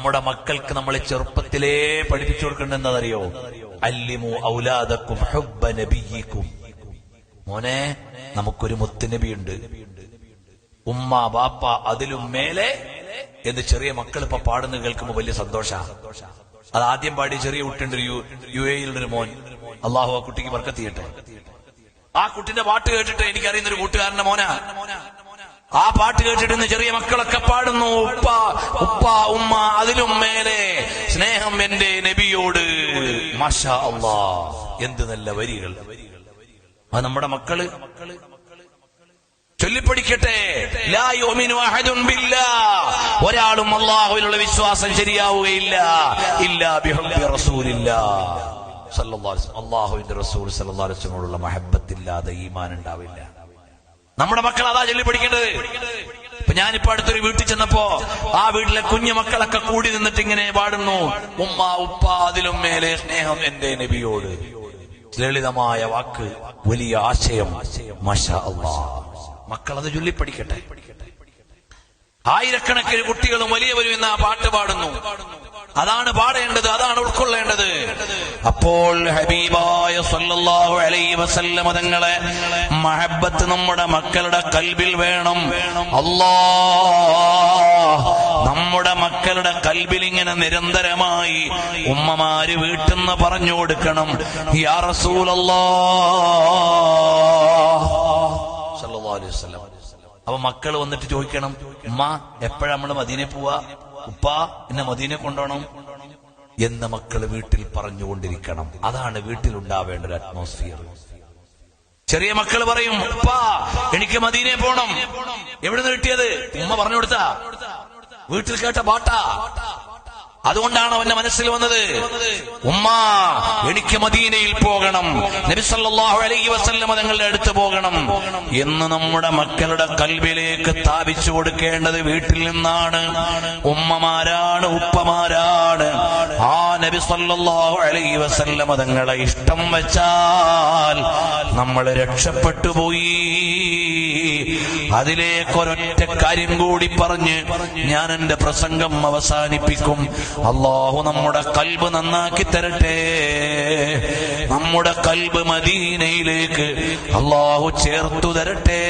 നമ്മുടെ മക്കൾക്ക് നമ്മളെ ചെറുപ്പത്തിലേ പഠിപ്പിച്ചു കൊടുക്കേണ്ടതെന്നറിയോ? അല്ലിമു ഔലാദക്കും ഹുബ്ബ നബിയിക്കും. മോനെ, നമുക്കൊരു മുത്തുനബിയുണ്ട്, ഉമ്മ ബാപ്പ അതിലും മേലെ എന്ന് ചെറിയ മക്കൾ ഇപ്പൊ പാടുന്നത് കേൾക്കുമ്പോ വലിയ സന്തോഷ. അത് ആദ്യം പാടി ചെറിയ കുട്ടിയുണ്ട്, യു എയിലുള്ളൊരു മോൻ. അള്ളാഹു ആ കുട്ടിക്ക് ബർക്കത്ത് ചെയ്യട്ടെ. ആ കുട്ടിന്റെ പാട്ട് കേട്ടിട്ട് എനിക്കറിയുന്നൊരു കൂട്ടുകാരന്റെ മോനാ. ആ പാട്ട് കേട്ടിട്ട് ഇന്ന് ചെറിയ മക്കളൊക്കെ പാടുന്നു, ഉപ്പ ഉപ്പ ഉമ്മ അതിലും മേലെ സ്നേഹം എന്റെ നബിയോട്. മാഷാ അല്ലാഹ്, എന്ത് നല്ല വരികൾ. അത് നമ്മുടെ മക്കള് ചൊല്ലിപ്പടിക്കട്ടെ. ലാ യുമിനു അഹദുൻ ബില്ലാഹ്, ഒരാളും അല്ലാഹുവിലുള്ള വിശ്വാസം ശരിയാവുകയില്ല ഇല്ലാ ബിഹുബ്ബി റസൂലില്ലാഹ് സല്ലല്ലാഹു അലൈഹി വസല്ലം. അല്ലാഹുവിന്റെ റസൂൽ സല്ലല്ലാഹു അലൈഹി വസല്ലമയോടുള്ള മഹബ്ബത്തില്ലാതെ ഈമാൻ ഉണ്ടാവില്ല. നമ്മുടെ മക്കൾ അതാ ചൊല്ലിപ്പടിക്കേണ്ടത്. ഇപ്പൊ ഞാനിപ്പോ അടുത്തൊരു വീട്ടിൽ ചെന്നപ്പോ ആ വീട്ടിലെ കുഞ്ഞു മക്കളൊക്കെ കൂടി നിന്നിട്ട് ഇങ്ങനെ പാടുന്നു, ഉമ്മ ഉപ്പ അതിലും മേലെ സ്നേഹം എന്റെ നബിയോട്. ലളിതമായ വാക്ക്, വലിയ ആശയം. മാഷാ അല്ലാഹ്, മക്കൾ അത് ചൊല്ലിപ്പടിക്കട്ടെ. ആയിരക്കണക്കിന് കുട്ടികളും വലിയവരും ഇന്ന് ആ പാട്ട് പാടുന്നു. അതാണ് പാടേണ്ടത്, അതാണ് ഉൾക്കൊള്ളേണ്ടത്. അപ്പോൾ ഹബീബായ സല്ലല്ലാഹു അലൈഹി വസല്ലം തങ്ങളെ മഹബ്ബത്ത് നമ്മുടെ മക്കളുടെ കൽബിൽ വേണം. അല്ലാഹ് നമ്മുടെ മക്കളുടെ കൽബിൽ ഇങ്ങനെ നിരന്തരമായി ഉമ്മമാര് വീട്ടിന്ന് പറഞ്ഞു കൊടുക്കണം, യാ റസൂലല്ലാഹ് സല്ലല്ലാഹു അലൈഹി വസല്ലം. അപ്പൊ മക്കൾ വന്നിട്ട് ചോദിക്കണം, ഉമ്മ എപ്പോഴാ നമ്മള് മദീനെ പോവാ, ഉപ്പ എന്നെ മദീനെ കൊണ്ടുപോകണം എന്ന് മക്കള് വീട്ടിൽ പറഞ്ഞുകൊണ്ടിരിക്കണം. അതാണ് വീട്ടിലുണ്ടാവേണ്ട ഒരു അറ്റ്മോസ്ഫിയർ. ചെറിയ മക്കൾ പറയും, ഉപ്പ എനിക്ക് മദീനെ പോണം. എവിടുന്ന് കിട്ടിയത്? ഉമ്മ പറഞ്ഞു കൊടുത്താ, വീട്ടിൽ കേട്ട പാട്ടാ. അതുകൊണ്ടാണ് അവന്റെ മനസ്സിൽ വന്നത്, ഉമ്മ എനിക്ക് മദീനയിൽ പോകണം, നബി സല്ലല്ലാഹു അലൈഹി വസല്ലം തങ്ങളുടെ അടുത്ത് പോകണം എന്ന് നമ്മുടെ മക്കളുടെ കൽബിലേക്ക് സ്ഥാപിച്ചു കൊടുക്കേണ്ടത് വീട്ടിൽ നിന്നാണ്. ഉമ്മമാരാണ്, ഉപ്പമാരാണ്. ആ നബി സല്ലല്ലാഹു അലൈഹി വസല്ലം തങ്ങളെ ഇഷ്ടം വെച്ചാൽ നമ്മൾ രക്ഷപ്പെട്ടു പോയി. അതിലേക്കൊരൊറ്റ കാര്യം കൂടി പറഞ്ഞ് ഞാൻ എന്റെ പ്രസംഗം അവസാനിപ്പിക്കും. അല്ലാഹു നമ്മുടെ കൽബ് നന്നാക്കി തരട്ടെ. നമ്മുടെ കൽബ് മദീനയിലേക്ക് അല്ലാഹു ചേർത്തു തരട്ടെ.